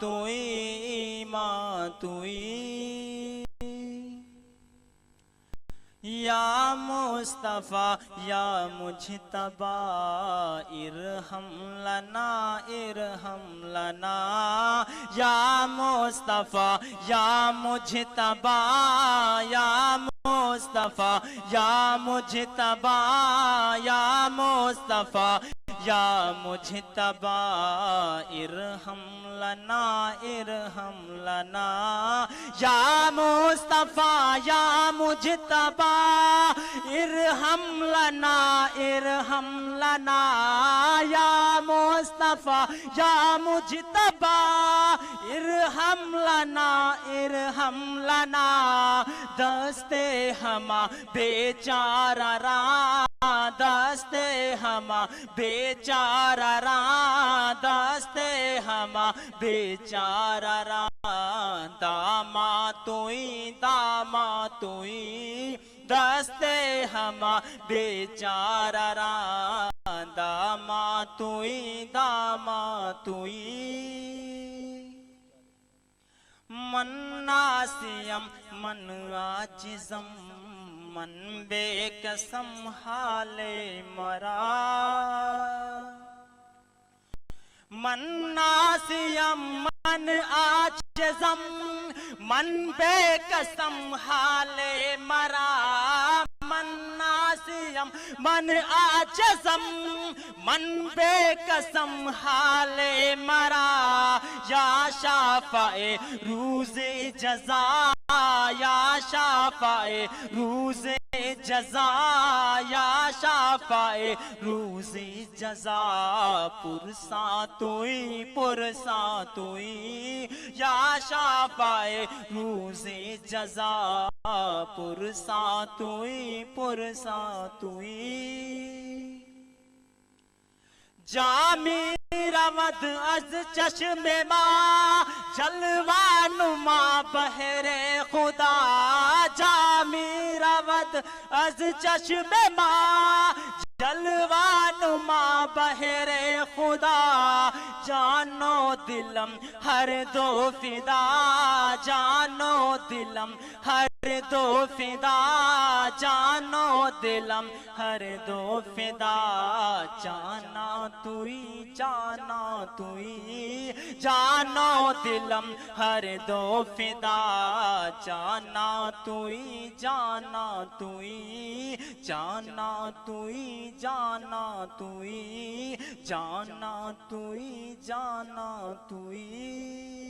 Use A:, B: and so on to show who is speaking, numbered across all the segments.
A: तुई या मुस्तफ़ा या मुज्तबा इरहम लना या मुस्तफ़ा या मुज्तबा या मुस्तफ़ा या मुज्तबा या मुस्तफ़ा या मुज्तबा इरहम लना या मुस्तफ़ा या मुज्तबा इरहम लना या मुस्तफ़ा या मुज्तबा इरहम लना दस्ते हमा बेचारा रा दस्ते हमा बेचारा रा दस्ते हमा बेचारा रा दामा तुई दस्ते हमा बेचारा रा दामा तुई मन नासियम मन आजिज़म मन बेकसम हाले मरा मन नासियम मन आजिज़म मन बेकसम हाले मरा मन नासियम मन आजिज़म मन बेकसम हाले मरा या शाफ़ाए रूज़े जज़ा या शाफ़ाए रूज़े जज़ा या शाफ़ाए रूज़े जज़ा पुरसा तुई या शाफ़ाए रूज़े जज़ा पुरसा तुई जामी रवद अज चश्मे मा जलवानुमा बहरे खुदा जामी रवद अज चश्मे मा जलवानुमा बहरे खुदा जानो दिलम हर दो फिदा जानो दिलम हर दो फिदा जानो दिलम हर दो फिदा जाना तुई जानो दिलम हर दो फिदा जाना तुई जाना तुई जाना तुई जाना तुई जाना तुई जाना तुई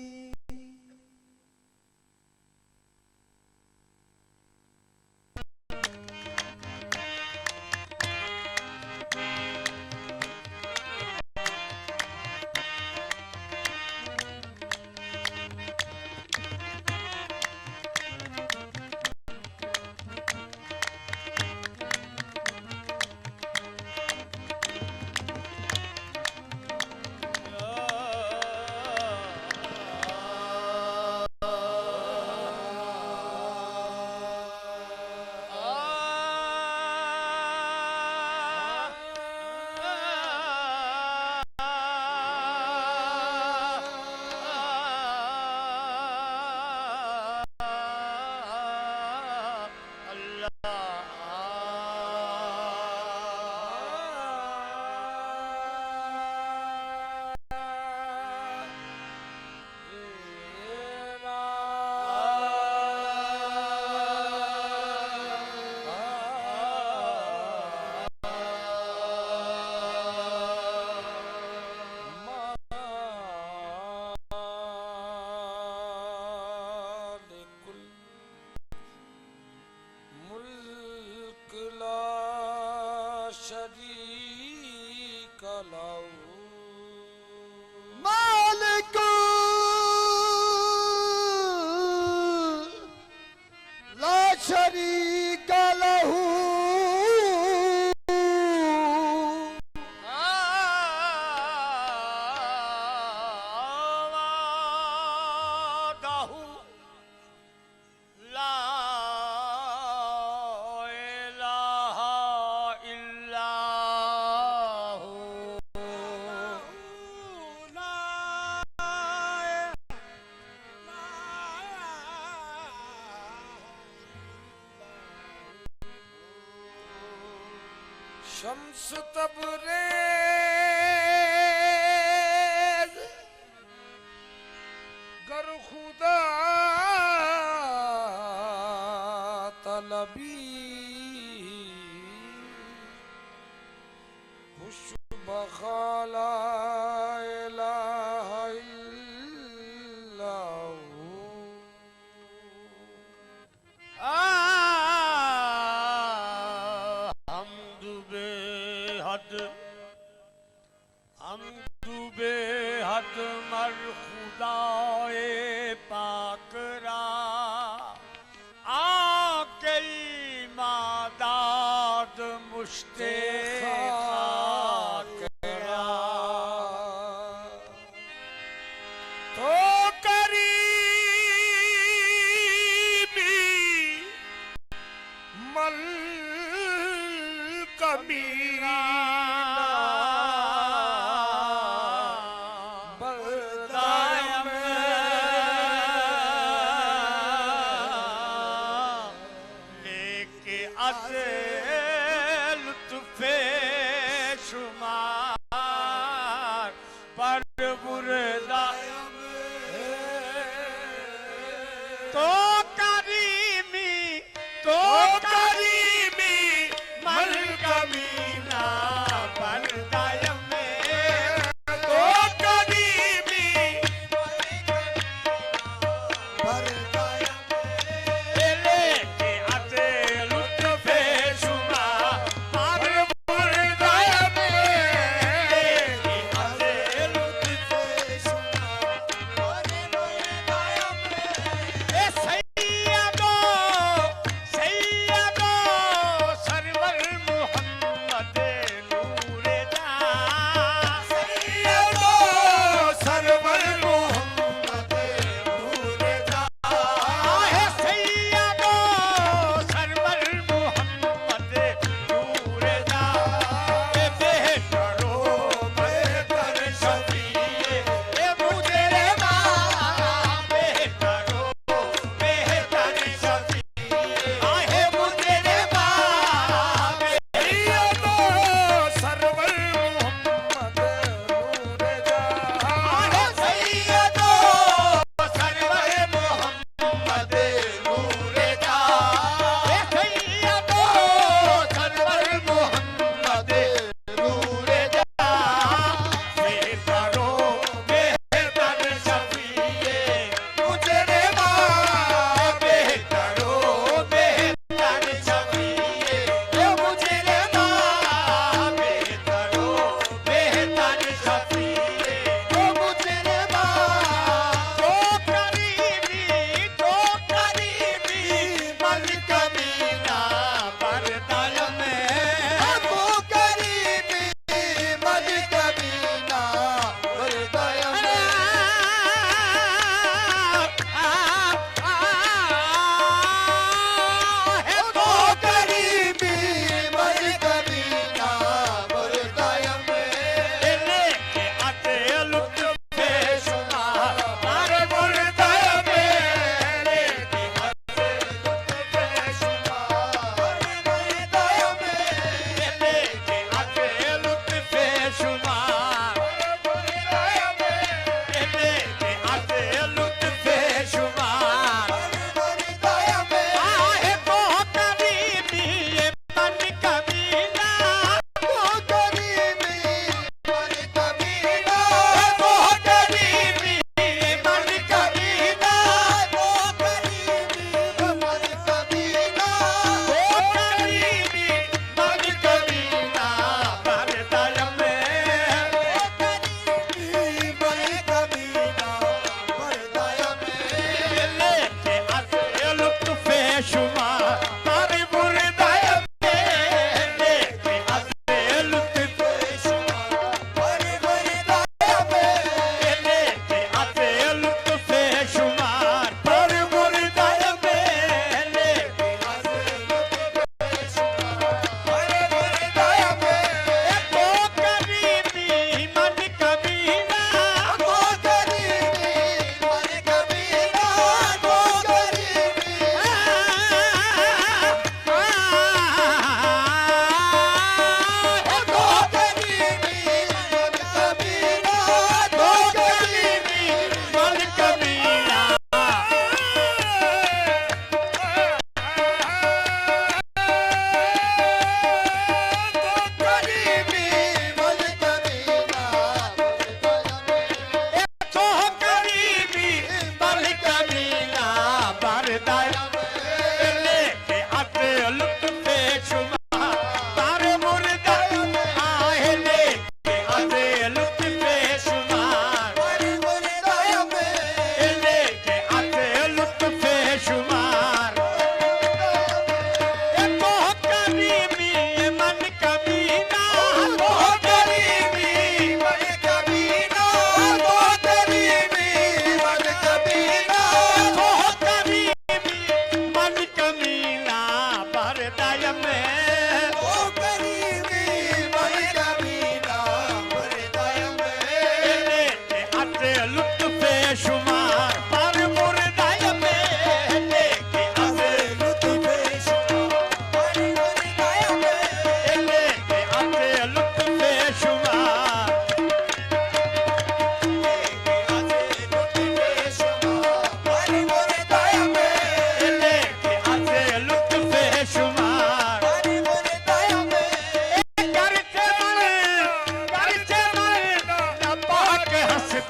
B: शम्स तबरेज गर खुदा तलबी खुश बखाला इलाहा इल्लल्लाहु
C: हमदु बेहद मर खुदाए पाक रा आके मादाद मुश्ते खाक रा
B: तो करीबी मल कमीरा
C: लुत्फे शुमार पर बुरदा तो करीमी मल कमीना पर दायम तो करीमी पर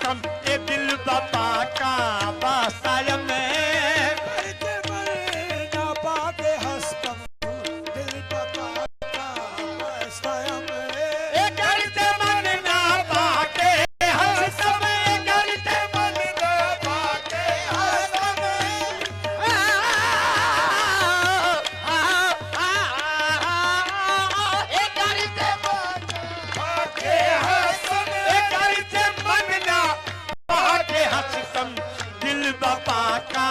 A: हसकम ए दिल बापा का बासाय में
C: करते मरना पाके हंसकम दिल बाबा का वास्ता में
A: ए करते मन ना पाके हसकम ए करते मन ना पाके हसकम ए करते
C: पाके हंसकम
A: ए करते मन ना पाके हसकम दिल बापा का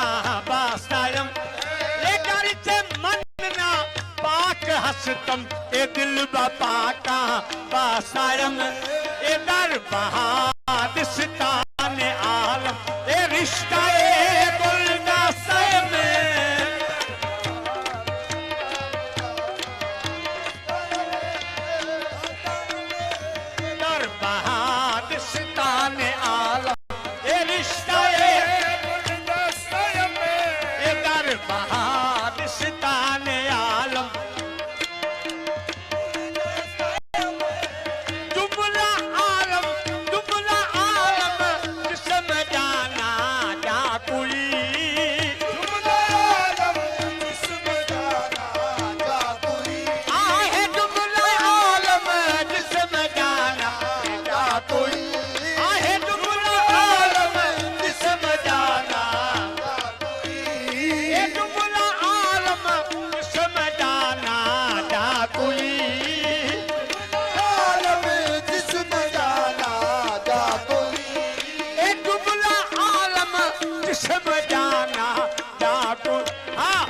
A: बासायम ए करते मन ना पाक हसकम ए दिल बापा का बासायम ए दर बहादिस्तान आलम ए रिश्ता ए गुलदास्ता में दर बहादिस्तान आलम ए रिश्ता ए दर बहादिस्तान आलम जुमला आलम जिस्म जाना जा कोई आहे जुमला आलम जिस्म जाना जा कोई आहे जुमला आलम जिस्म जाना ए जुमला आलम जिस्म जाना जा कोई ए जुमला आलम जिस्म जाना जा कोई हाँ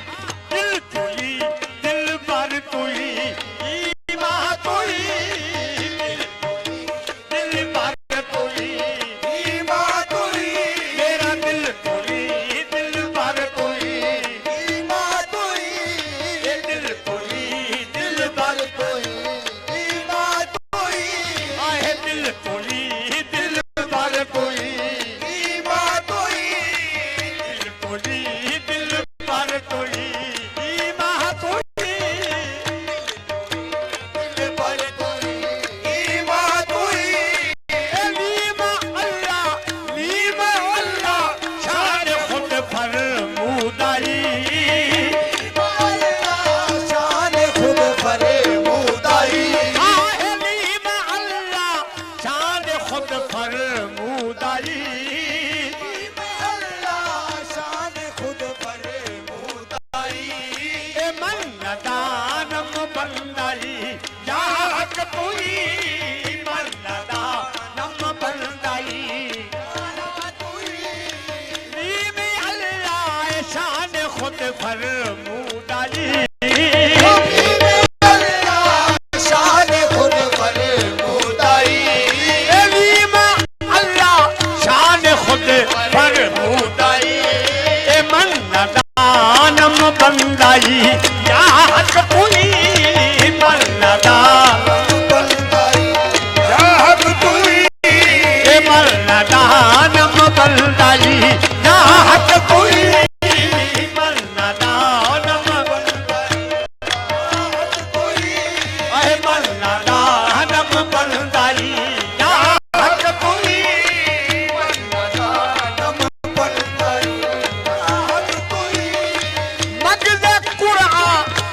A: दिल तुई दिल पर तुई ईमान तुई दिल पर तुई मेरा दिल तुई दिल पर तुई ए दिल तुई दिल पर आहे दिल तुई दिल पर तुई दिल तुई दिल पर तुई ईमान तुई लीमा अल्लाह शान खुद फरमूदाई आहे लीमा अल्लाह शान खुद फरमूदाई ए मन नदानम बंदाई या हक तुई मन नदानम बंदाई लीमा अल्लाह शान खुद फरमूदाई लीमा अल्लाह शान खुद फरमूदाई ए मन नदानम बंदाई या हक तुई मन नदानम ए मन नदानम बंदाई या हक तुई मन नदानम अहे मन नदानम बंदाई या हक तुई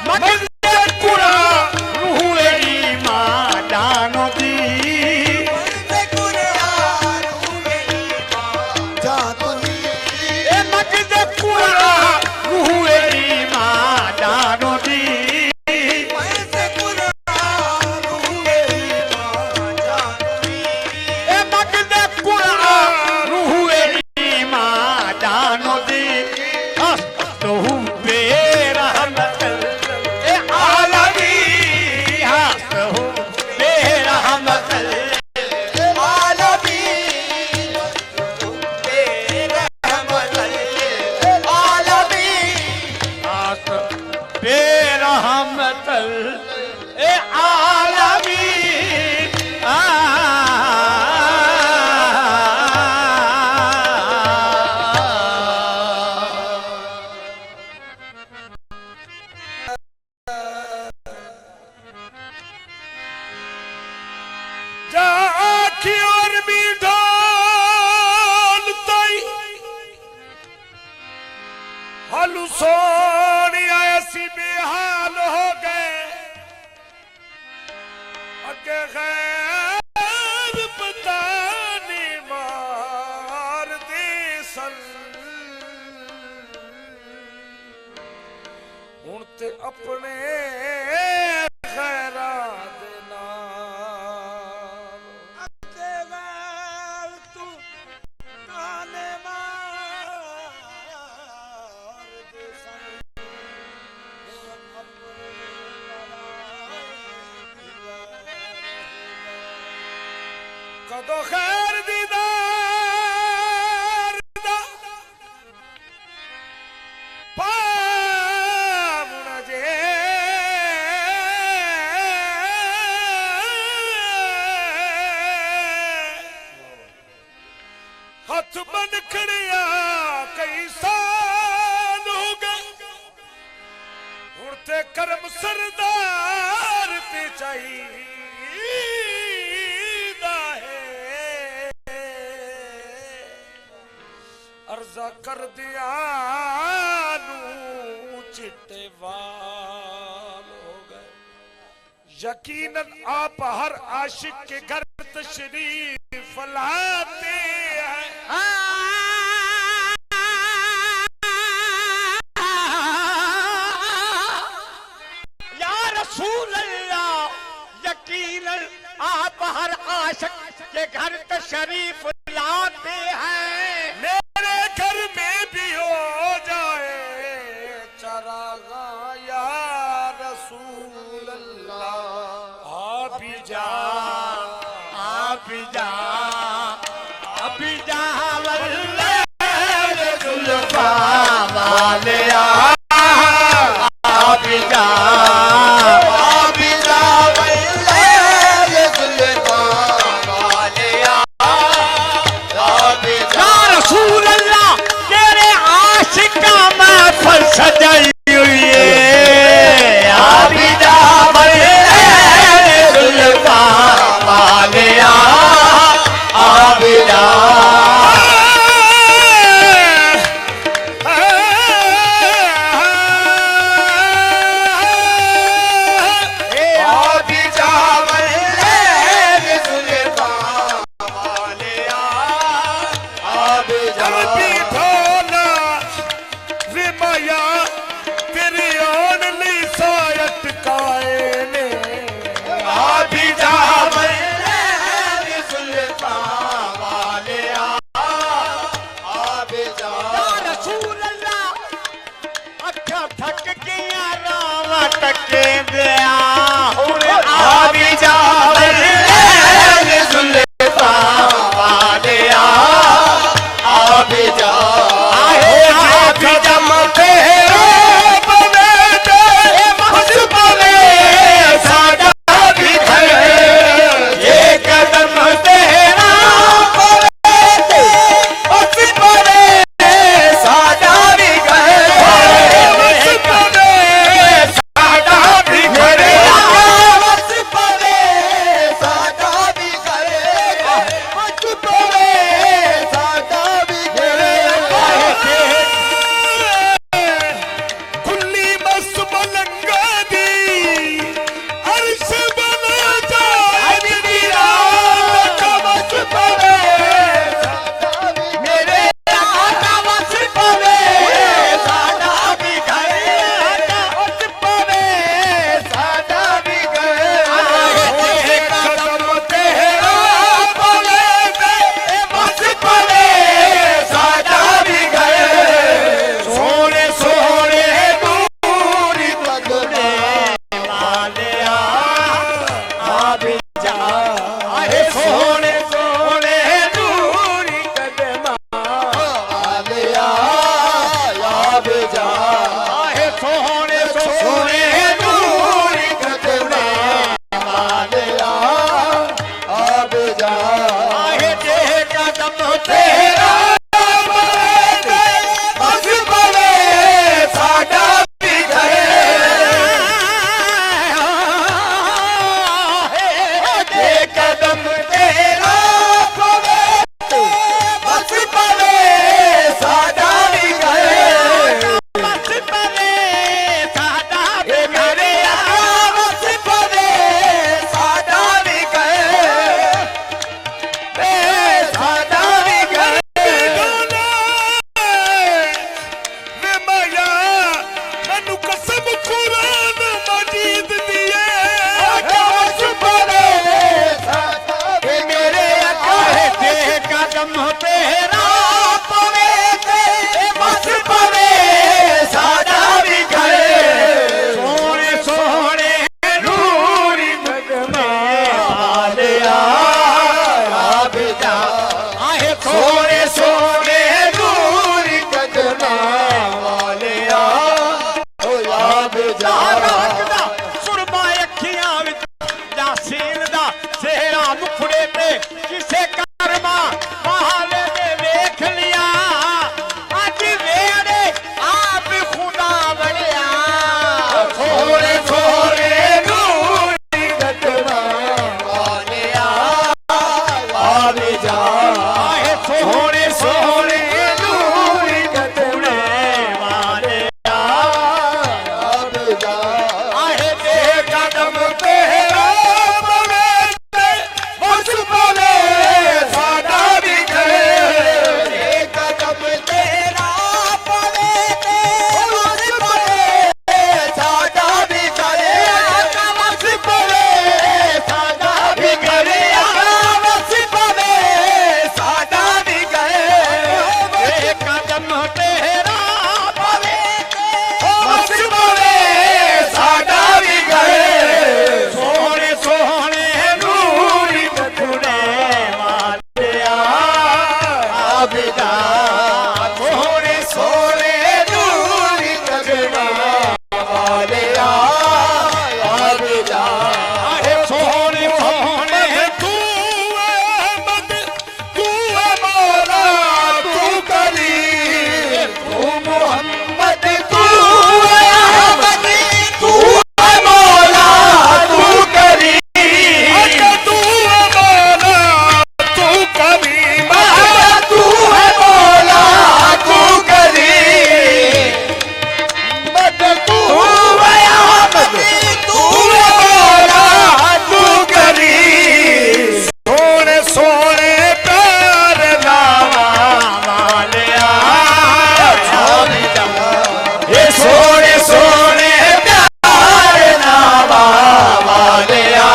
A: मगज़ कुरा रूह ईमान जानो दी
B: ते अपने खैरात नाल
C: अते गैर तू गाने मार दे सन
B: कदो खैर दीदार दा पावण जे हथ बन खड़िया कई साल हो गए हुण ते करम सरदार ते चाहिदा है अर्जा कर दिया चिट्टे वाल हो गए यकीनन आप हर आशिक के घर तशरीफ लाते हैं
A: या रसूल अल्लाह यकीनन आप हर आशिक के घर तशरीफ लाते हैं।
B: मेरे घर में भी हो जाए चरागा या रसूल अल्लाह आप ही जा
A: आप जा वल्ले जुल्फा वाले आप जा वल्ले जुल्फा वाले या रसूल अल्लाह तेरे आशिका में फंस गई हुई है आप जा वल्ले जुल्फा वाले आप जा सोने सोने दूर कदना वाले सुरमा अखियां विच यासीन दा सेहरा मुखड़े ते किसे कर्मा बहाले ने वेख लिया अज वेड़े आप खुदा बनया सोने सोने दूर कदना वाले आवे जा सोने सोने दूर कदना वाले आवे जा आहे दे कदम तेरा पवे बस पवे साडा भी करे दे कदम तेरा पवे बस पवे साडा भी करे बस पवे साडा भी करे बस पवे साडा भी करे दे कदम तेरा पवे बस पवे साडा भी करे सोने सोने नूर बखुड़े वालिया आबिदा सोने सोने नूर बखुड़ा वालिया आबिदा आहे सोने सोने
B: तू अहमद तू मौला तू करीम
A: तू मोहम्मद तू अहमद तू मौला तू करीम
B: तू मौला तू करीम
A: तू है मौला तू करीम मत तू है अहमद तू है मौला तू करीम
B: सोने सोने प्यार नावा
A: वालिया ये सोने सोने प्यार नावा वालिया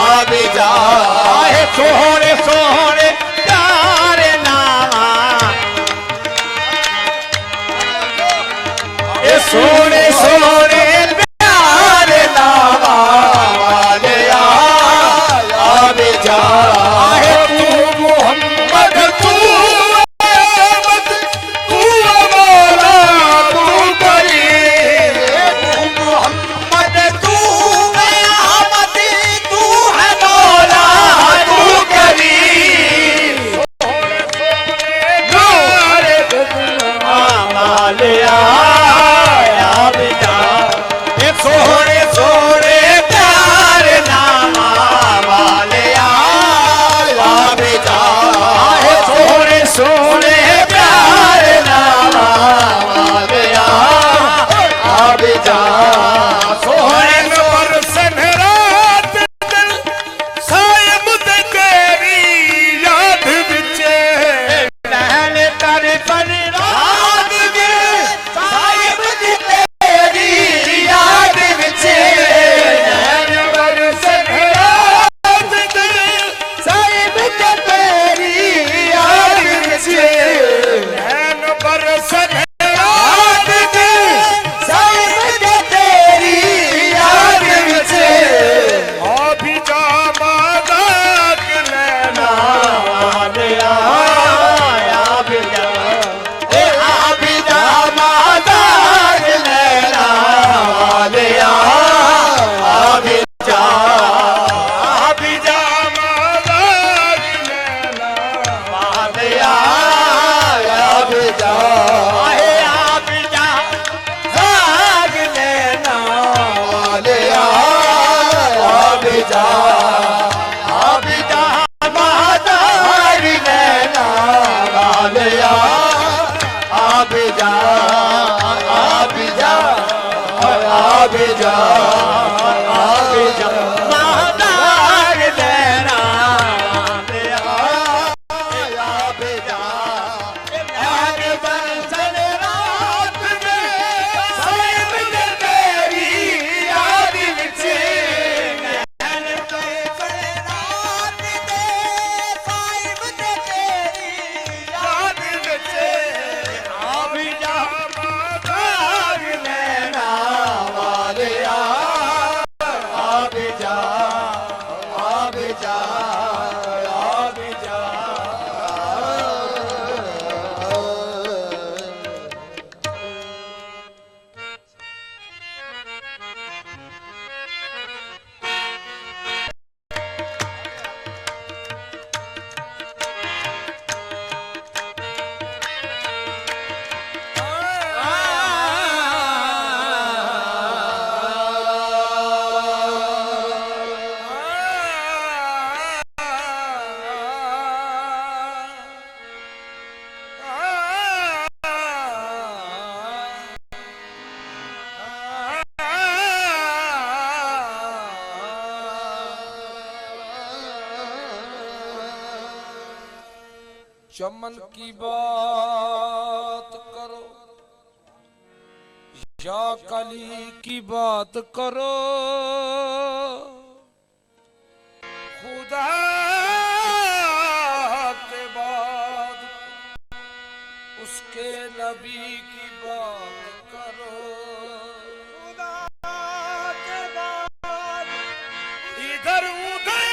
A: आबी जा हे सोने सोने प्यार नावा ये सोने सोने प्यार नावा वालिया आबी जा हे तू मोहम्मद तू
B: अहमद तू मौला तू करीम
A: तू मोहम्मद तू है अहमद तू है मौला तू करीम वालिया आबिदा ये सोने सोने प्यार नामा वालिया आबिदा हे सोने सोने प्यार नामा वालिया आबिदा सोने
B: पर सनरात दिल सायब ते तेरी याद विचे
A: रहने तारे पर रात में साहिब दी तेरी याद विचे रहने पर
B: सनरात दिल
A: साहिब दी तेरी याद विचे
B: नैन पर
A: रात में साहिब दी तेरी याद विचे
B: अभी जा मादाक नैना
A: वालिया आबिदा
C: चमन की बात करो या कली की बात करो,
B: खुदा के बाद
C: उसके नबी की बात करो।
B: खुदा के बाद इधर उधर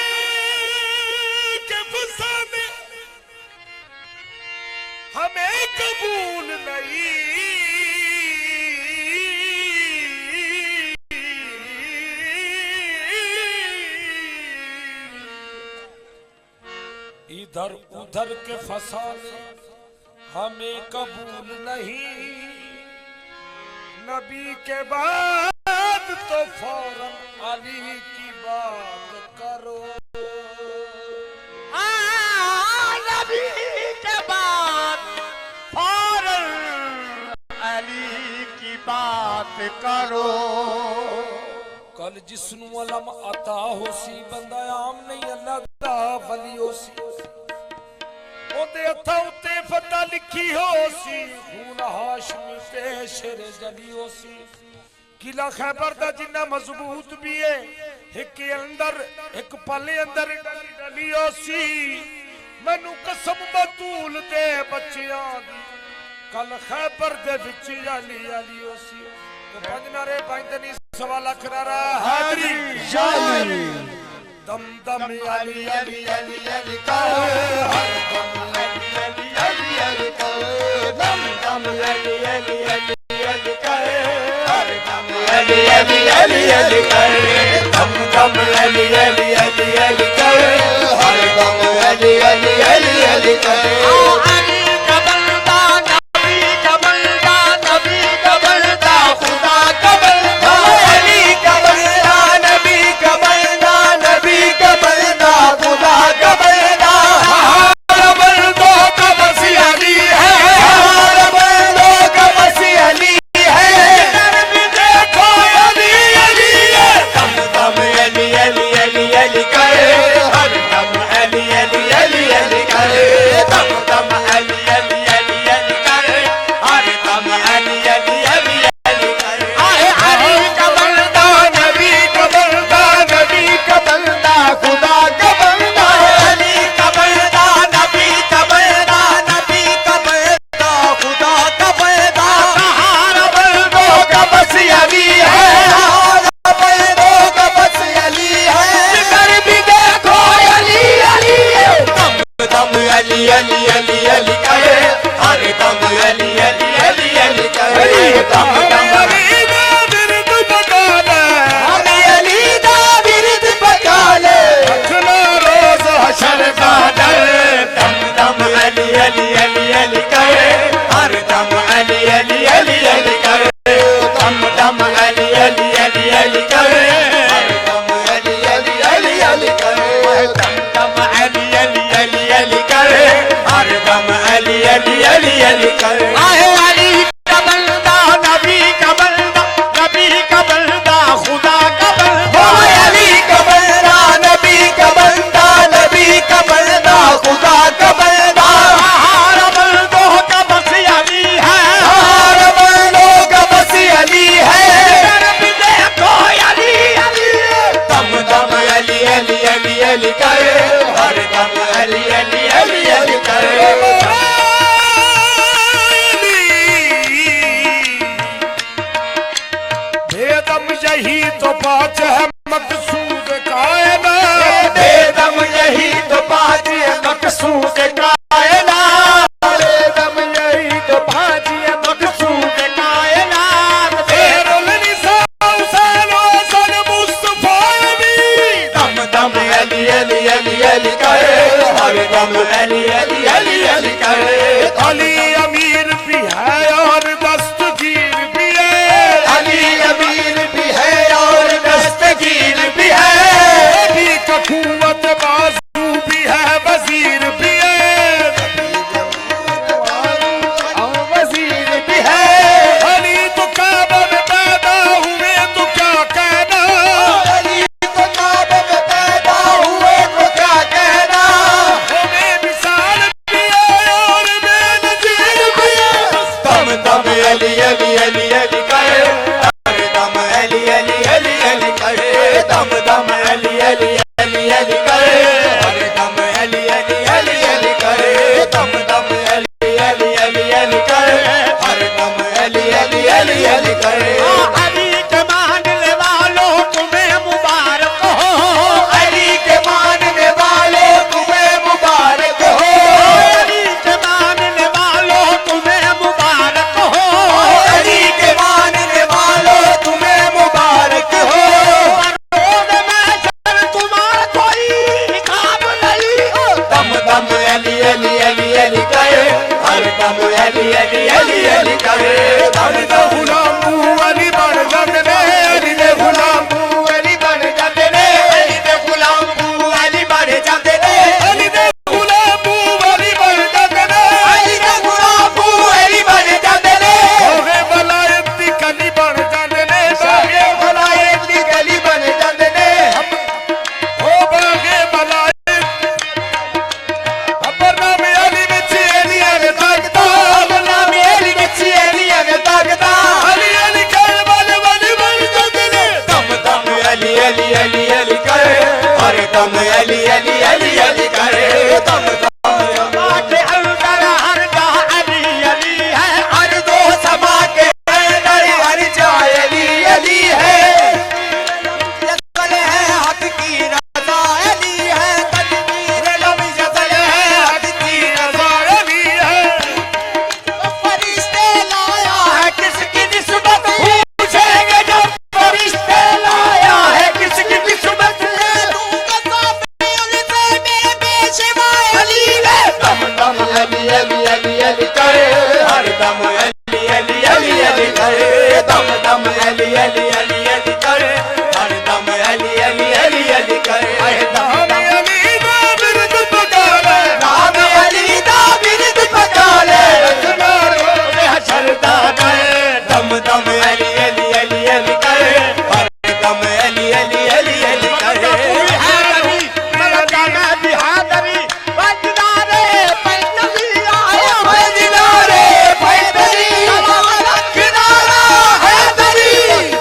B: के फसाने हमें कबूल नहीं।
C: इधर उधर के फसाने हमें कबूल नहीं।
B: नबी के बाद तो फौरन अली की बात करो।
A: नबी के बाद फौरन अली की बात करो।
C: कल जिसनु अलम अता होसी बंदा आम नहीं अल्लाह दा वली होसी।
B: ਉਹਦੇ ਹੱਥਾਂ ਉੱਤੇ ਫਤਿਹ ਲਿਖੀ ਹੋਸੀ।
C: खून हाशमी ते शेरे जली होसी।
B: किला खैबर दा जिन्ना मजबूत भी है, एक अंदर एक पले अंदर डली होसी। मैनू कसम बतूल दे बच्चियां दी कल खैबर दे विच अली अली होसी। तो पंज नारे पंज दनी सवा लख नारा हादरी शाली। दम दम अली अली अली अली कर हर दम अली अली अली अली कर। दम दम अली अली अली अली कर हर दम अली अली अली अली कर। दम दम अली अली अली अली कर हर दम अली अली अली अली कर।
A: अली का बंदा नबी का बंदा नबी का बंदा खुदा का बंदा।
B: अली का बंदा नबी का बंदा नबी का बंदा खुदा का बंदा। हर बंदों का बस अली है, हर बंदों का बस अली है। भी देखो अली अली है। दम दम अली अली अली अली करे हर दम अली अली अली अली करे। दम दम अली अली अली अली करे हर दम अली अली अली अली करे।
A: आहे अली का बंदा
B: नबी का बंदा नबी का बंदा खुदा का बंदा।
A: अली का बंदा नबी का बंदा नबी का बंदा खुदा का बंदा।
B: हर बंदों का बस अली है, हर बंदों का बस अली है। जिधर भी देखो अली अली है। दम दम अली अली अली अली करे हर दम अली अली अली अली करे। दम दम अली दा बिरद बकाले हमें अली दा बिरद बकाले। रखना रोज हशर का डर। दम दम अली अली अली अली करे हर दम अली अली अली अली करे। दम दम अली अली अली अली करे हर दम अली अली अली अली करे। दम दम अली अली अली अली करे हर दम अली अली अली अली करे।
A: आहे अली का बंदा नबी का बंदा नबी का बंदा खुदा का बंदा।
B: अली का बंदा नबी का बंदा नबी का बंदा खुदा का बंदा।
A: हर बंदों का बस अली है,
B: हर बंदों का बस अली है।
A: भी देखो अली अली।
B: दम दम अली अली अली अली करे हर दम अली अली अली अली करे। बेदम यही तो बात है मकसूद कायनात। बेदम यही तो बात है मकसूद कायनात। बेदम यही तो बात है मकसूद कायनात। खैरुल निसा हुसैन हसन मुस्तफा अली। दम दम अली अली अली अली करे हर दम अली अली अली अली करे। अली अमीर भी है और दस्तगीर भी है। अली अमीर भी है और दस्तगीर भी है। नबी का कुव्वत बाजू भी है वजीर भी है। और वजीर भी है। अली तो काबा में पैदा हुए तो क्या कहना। अली तो काबा में पैदा हुए तो क्या कहना। हमें मिसाल भी है दम अली अली अली अली करे
C: अली दे गुलाम अली बन जाते ने अली दे गुलाम
B: अली बन जाते ने अली दे गुलाम अली बन जाते ने
C: अली दे गुलाम अली बन जाते ने
B: अली दे गुलाम अली बन जाते ने
C: होवे वलायत दी कली बन जाते ने
B: बागे वलायत दी कली बन जाते ने
C: ओ बागे वलायत अपर नाम अली विच अली अली ताकता
B: नाम अली विच अली अली ताकता
C: अली अली कर वाले वाले बन जाते ने
B: दम दम अली अली अली अली करे हर दम अली अली अली अली करे दम दम
A: बाटे अंदर हर जा अली अली है
B: हर दो समा के अंदर हर जाए अली अली है जसल है हक की रजा अली है तकदीर लब जसल है हक की रजा
C: अली है
B: फरिश्ते लाया है किसकी निस्बत पूछेंगे जब फरिश्ते लाया है किसकी निस्बत दम दम अली अली अली अली करे हर दम अली अली अली अली करे दम दम अली अली अली अली करे हर दम अली अली अली अली करे
C: नाम अली दा बिरद पकाले
B: नाम अली दा बिरद पकाले
A: हसरदा करे
B: दम दम अली अली अली अली करे हर दम अली अली अली अली करे
A: बिहादरी मलकाना बिहादरी बजदारे पैदली आया
B: किनारे पैदली किनारा है दरी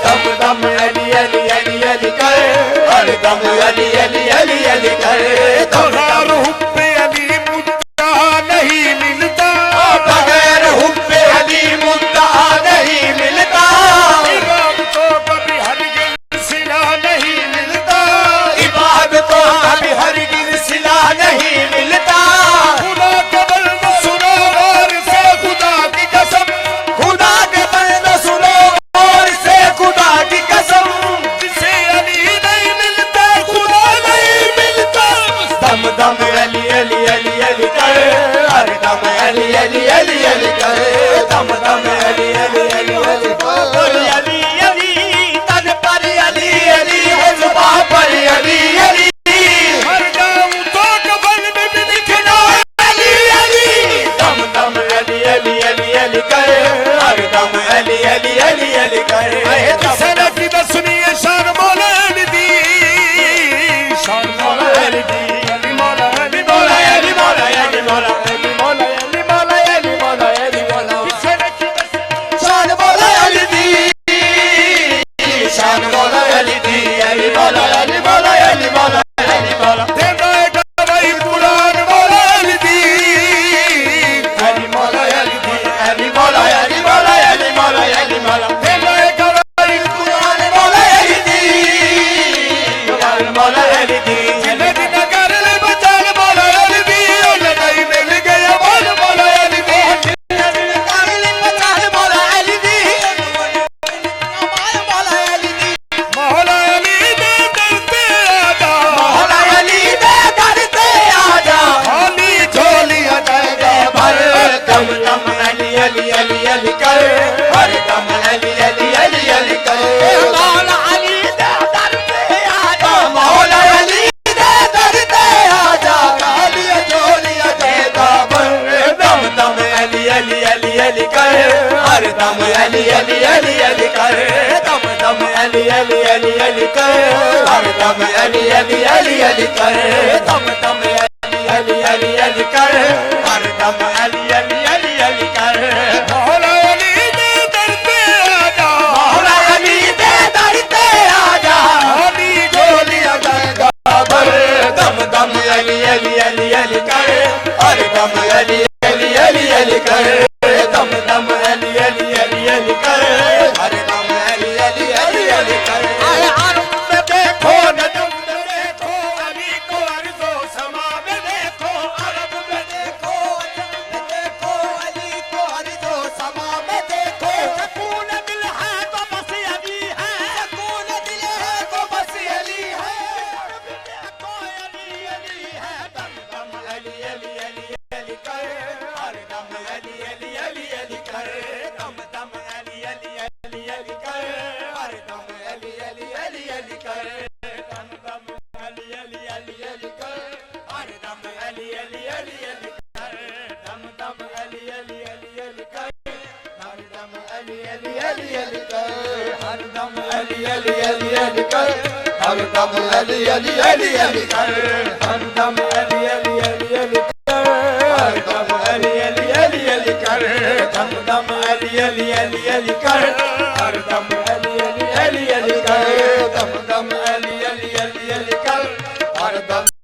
B: दम दम अली अली अली अली करे हर दम अली अली अली अली करे दम
C: बगैर
B: दम
C: हुब्बे अली मुद्दा नहीं मिलता
B: बगैर हुब्बे अली मुद्दा नहीं मिलता
C: इमाम को कभी हरगिज़ सिला नहीं मिलता
B: इबादतों का भी हरगिज़ सिला नहीं मिलता
C: खुदा के बंदे सुनो और से खुदा की कसम
B: खुदा के बंदे सुनो और से खुदा की कसम
C: जिसे अली नहीं मिलता खुदा नहीं मिलता
B: दम दम अली अली अली अली करे हर दम अली अली अली अली करे दम दम अली अली अली अली
A: अली अली अली
B: तन पर अली अली है जुबां पर अली अली
C: हर जाऊं तो कफन में भी दिखना
B: अली अली दम दम अली अली अली अली करे हर दम अली अली अली अली करे
C: सना की दसनी है शान मौला अली दी शान मौला अली दी अली मौला अली
B: मौला अली मौला अली मौला अली मौला अली मौला अली मौला अली मौला शान मौला अली दी शान मौला अली दी अली मौला अली मौला अली मौला अली मौला
C: तेरा गवाही कुरान मौला अली दी
B: अली मौला अली दी अली मौला अली मौला अली मौला अली मौला
C: तेरा गवाही
B: कुरान मौला अली दी कुरान मौला अली दी
C: जिन्हें दिन कर ले बचाल मौला अली दी ओ लगाई मिल गया बोल मौला अली दी मौला अली दे डरते आजा खाली झोलियां जाएगा भर
B: दम दम अली अली अली अली करे हर दम अली अली अली अली करे
A: मौला अली दे दर पे आजा
B: मौला अली दे दरते आजा काली झोलियां देगा भर दम दम अली अली अली अली करे हर दम अली अली अली अली करे दम दम अली अली अली अली करे हर दम अली अली अली अली करे दम दम अली अली अली अली करे हर दम अली अली अली अली करे
C: मौला अली दे डरते आजा
B: मौला अली दे दरते आजा
C: खाली झोलियां जाएगा
B: भर दम दम अली अली अली अली करे हर दम अली अली अली अली करे दम दम अली अली अली अली करे हर दम अली अली अली अली करे
A: आए आरम में देखो नजम में
C: देखो अली को अर्ज़ो समा में देखो
B: अरब में देखो अजम में देखो अली को हर दो समा में देखो
A: सकून दिल है तो बस अली है
B: सकून दिल है तो बस अली है
A: देखो अली अली है
B: दम दम अली अली अली अली करे हर दम अली अली अली अली अली कर हरदम अली अली अली अली कर हरदम अली अली अली अली कर हरदम अली अली अली अली कर हरदम अली अली अली अली कर हरदम